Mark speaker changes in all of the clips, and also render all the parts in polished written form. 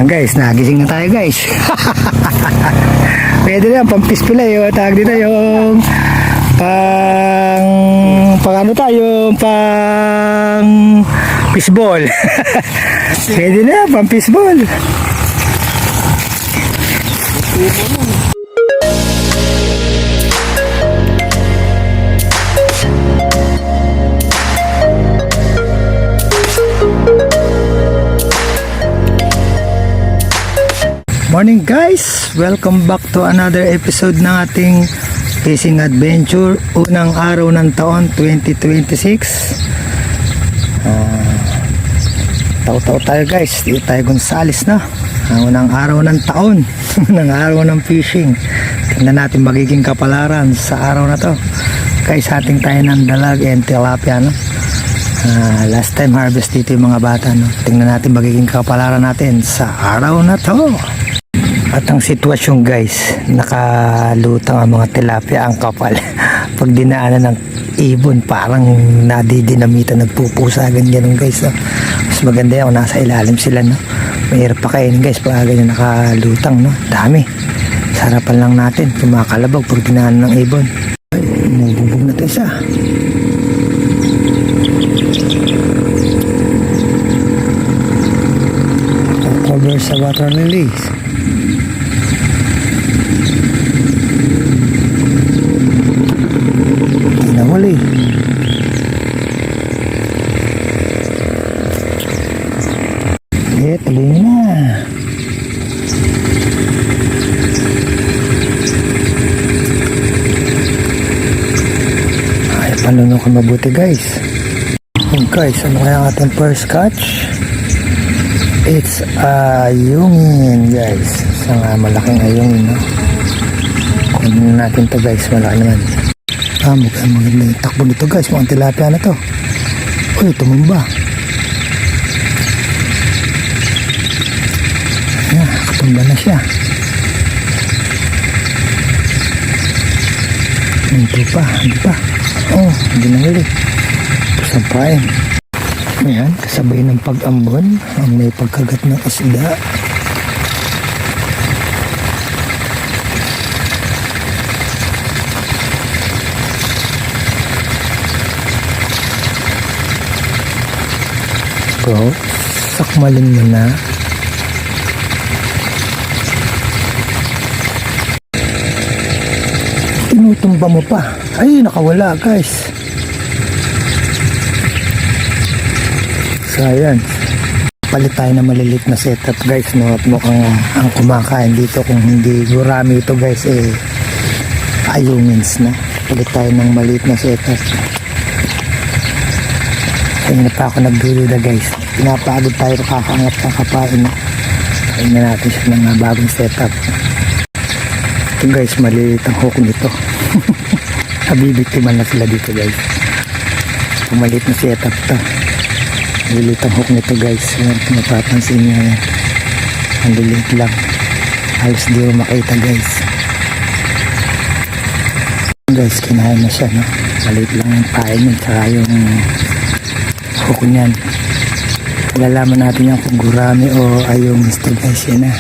Speaker 1: Guys, nagising na tayo guys. Pwede na pang-fish fillet yung tawag dito, yung pang ano tayo, pang fishball. Pwede na pang fishball. Morning guys! Welcome back to another episode ng ating fishing adventure. Unang araw ng taon 2026. Taw-taw tayo guys. Dito tayo Gonzales na. Unang araw ng taon. Unang araw ng fishing. Tingnan natin magiging kapalaran sa araw na to. Guys, hating tayo ng dalag and tilapia. No? Last time harvest dito yung mga bata. No? Tingnan natin magiging kapalaran natin sa araw na to. At ang sitwasyon guys, nakalutang ang mga tilapia, ang kapal. Pag dinaanan ng ibon, parang nadidinamita, nagpupusa, ganyan guys. No? Mas maganda yan kung nasa ilalim sila. No? Mahirap pa kainin guys, pag ganyan nakalutang. No? Dami. Sarapan lang natin, kumakalabog pag dinaanan ng ibon. Nabubog na ito isa. Cover sa water lilies. Tinawali. Tuloy na. Ay, panunok ka mabuti guys. Guys, ano kaya ang ating first catch? It's ayungin guys. Isang malaking ayungin, no? Kunin natin to guys, malaki naman. Mukhang maganda yung takbo nito guys. Mukhang tilapia na to. Uy, tumumba. Ayan, katumba na siya. Hindi pa. Oh, hindi na huli. Sampain. Ayan, kasabay ng pag-ambon ang may pagkagat ng isda. So, sakmalin mo na. Tinutumba mo pa. Ay, nakawala guys. So, ayan. Palit tayo na malilit na setup guys. No? At mukhang ang kumakain dito kung hindi gurami ito guys ayungins na. Palit tayo ng maliit na setup. Kaya na pa ako nagdududa guys. Pinapagod tayo kakaangat ng kapain. Kaya na natin siya ng bagong setup. Ito guys, maliit ang hook nito. Nabibiktiman na sila dito guys. Ito maliit na setup to. Maliit ang hook nito guys. Napapansin niya yan. Ang lilit lang. Halos di ko makita guys. Guys, kinain na siya. No? Maliit lang yung pain yun. Tsaka yung hook niyan. Lalaman natin yan kung gurami o ayong gusto guys. Yan na.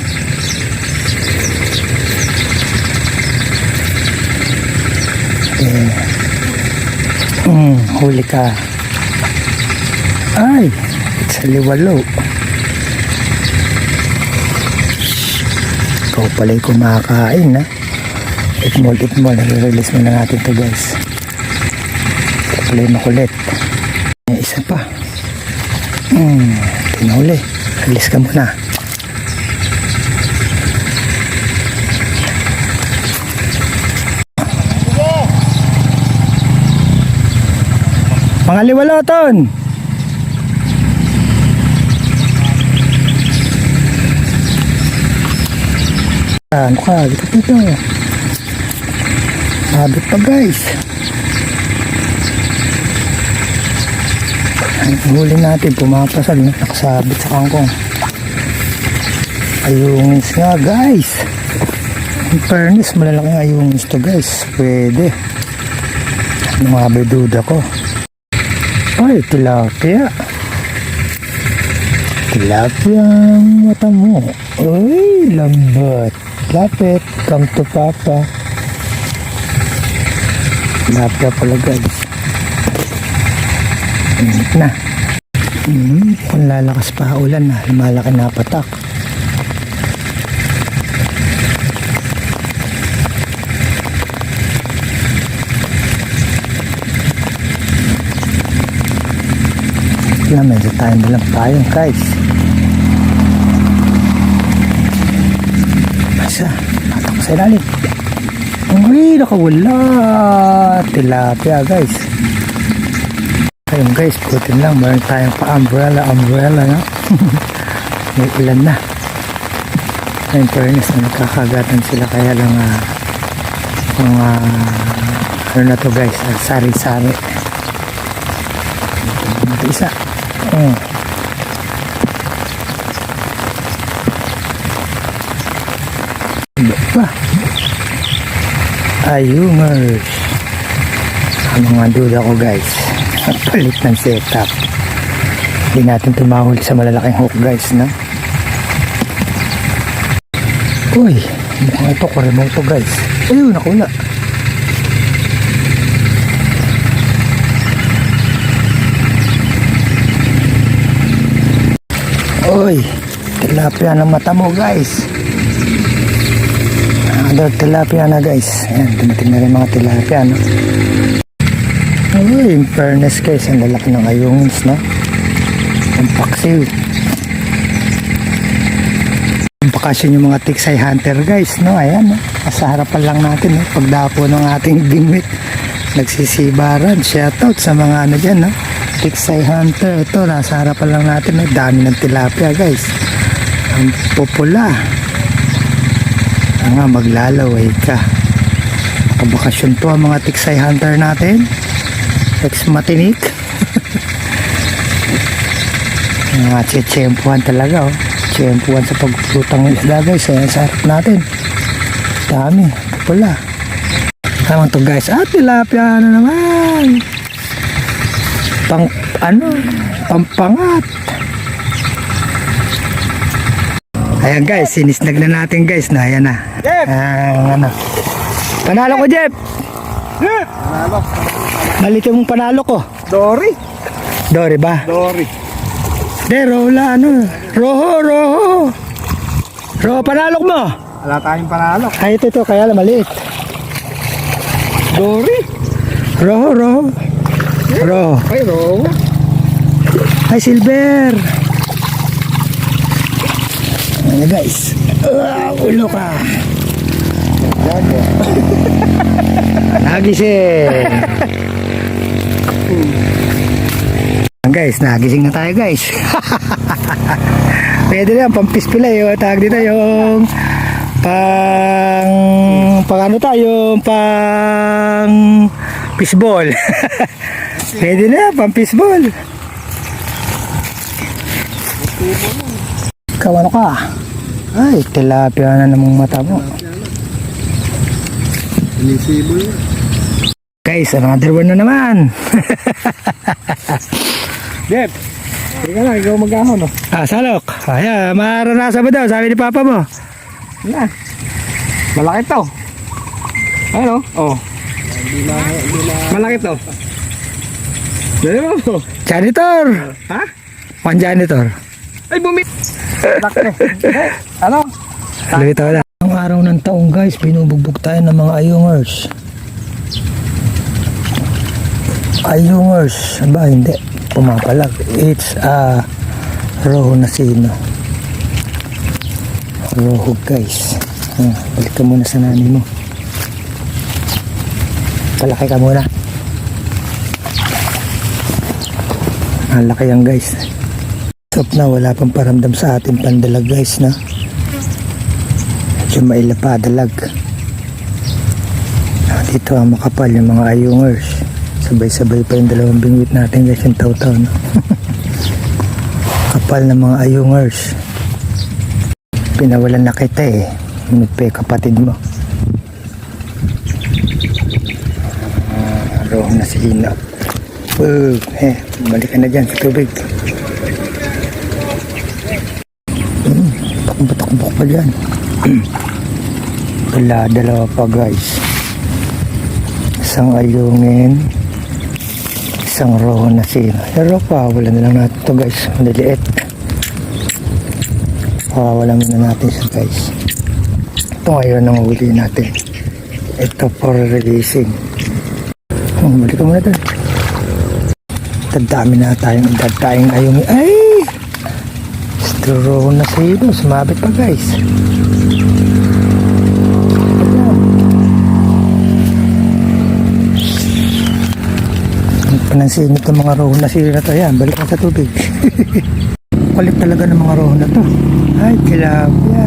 Speaker 1: Huli ka. Ay, sa liwalo. Ikaw pala'y kumakain ha. Itmol. I-release muna natin to guys. Ikaw pala'y makulit. May isa pa. Tinahuli. Release ka muna. Mga liwaloton. Ano ka? Dito. Sabit pa guys. Ang huli natin pumapasal. Nakasabit sa kangkong. Ayungis nga guys. In fairness, malalaking ayungis to guys. Pwede. Ano nga ba duda ko? Ay, tilapia. tilapia ang mata mo. Uy, lambat. Lapit, come to papa. Tilapia pala guys. Init na. Kung lalakas pa ulan na, lumalaki na patak. Yan, medyo tayong dalang payong guys. Masa, patak sa ilalim. Uy, nakawala. Tilapia guys. Ayun guys, putin lang. Meron tayong pa-umbrella no? May ulan na. In fairness, nagkakagatan sila. Kaya lang mga ano na to guys, sari-sari. Ito isa. Ba? Ayungers. Ang mga duda ko guys. Palit ng setup. Hindi natin tumahuli sa malalaking hook guys, no? Uy, mukhang ito kuremong to guys. Ayun, nakula. Uy, tilapia na mata mo guys. Another tilapia na guys. Ayan, dumating na rin mga tilapia, no? Uy, in fairness guys, ang lalaki ng ayungins, no? Ang paksiw. Ang pakasyon yung mga tiksay hunter guys, no? Ayan, no? Sa harapan lang natin, no? Pagdapo ng ating bingwit, nagsisibaran. Shoutout sa mga ano dyan, no? Tiksay hunter. Ito, nasa harapan lang natin, no? Dami ng tilapia guys. Ang pupula. Nga, maglalaway ka. Kabakasyon to ang mga tiksay hunter natin. Ex-matinik. Mga tsempuhan talaga, oh. Tsempuhan sa pagputang isda guys. Ayan sa harap natin. Dami. Pula. Tama to guys. Tilapia na naman. Pampangat. Ayan guys. Sinisnag na natin guys. Na, ayan na. Panalo ko, Jeff.
Speaker 2: Panalo.
Speaker 1: Balikin mong panalo ko.
Speaker 2: Dory.
Speaker 1: Dory ba?
Speaker 2: Dory.
Speaker 1: De, rola, Roho. Roho, panalok mo.
Speaker 2: Wala tayong panalo.
Speaker 1: Ay, ito, kaya lang maliit.
Speaker 2: Dory.
Speaker 1: Roho.
Speaker 2: Ay, roho.
Speaker 1: Ay, silver. Ayan guys. Ulo ka. Nagising. Guys, nagising na tayo guys. Pwede na yan, pampispila yung tawag dito yung pang fishball. Pwede na yan, pang fishball. Kawano ka? Ay, tilapia na namang mata mo.
Speaker 2: Inisibol.
Speaker 1: Guys, another one na naman.
Speaker 2: Jeff, hindi ka lang, ikaw mag-ahon, no?
Speaker 1: Salok. Ayan, maranasan mo daw, sabi ni Papa mo.
Speaker 2: Na. Malaki to. Ano? Oh. Malaki to. Dali mo.
Speaker 1: Janitor.
Speaker 2: Ha?
Speaker 1: One janitor.
Speaker 2: Ay, bumit. Laki. Ano?
Speaker 1: Lito na. Ang araw ng taong guys, binubugbog tayo ng mga ayungers. Ayungers. Ba, hindi. Pumapalag. It's roho na sino. Roho guys. Balik ka muna sa nanay mo. Palaki ka muna. Malaki yan guys. Stop na, wala pang paramdam sa ating pandalag guys na. Medyo mailapa dalag. Dito ang makapal yung mga ayungers. Sabay-sabay pa yung dalawang bingwit natin guys, yung taw-taw, no? Kapal ng mga ayungers. Pinawalan na kita eh. Minute kapatid mo. Roho na si Hino. Balik ka na dyan sa tubig. pa dyan. Wala, dalawa pa guys. Isang ayungin, isang roho na sira. Pero wala na lang natin to guys, maliliit. Wala muna natin siya guys. Ito ngayon ang huli natin. Ito for releasing. Balik ka muna doon. Tadami na tayong ayungin. Ay! Roho na sira, sumabit pa guys. Panansin nito mga roho na sira to. Yan, balik na sa tubig. Kulit talaga ng mga roho na to. Ay, tilapia.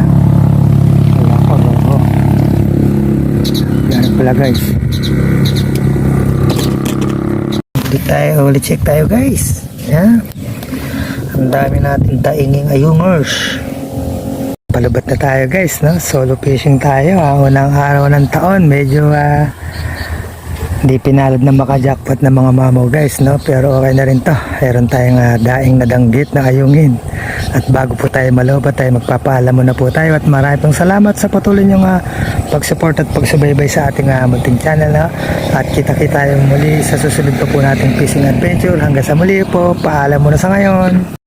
Speaker 1: Wala ko roho. Yan pala guys. Ulit check tayo guys. Yan. Ang dami natin tainging ayungers. Palubat na tayo guys, no? Solo fishing tayo. Unang araw ng taon. Medyo hindi pinalad na maka-jackpot ng mga mamaw guys, no? Pero okay na rin to. Meron tayong daing nadanggit na ayungin. At bago po tayo malubat tayo, magpapaalam muna po tayo. At marami pong salamat sa patuloy niyong pag-support at pagsubaybay sa ating munting channel. No? At kita-kita tayo muli sa susunod pa po nating fishing adventure. Hanggang sa muli po, paalam muna sa ngayon.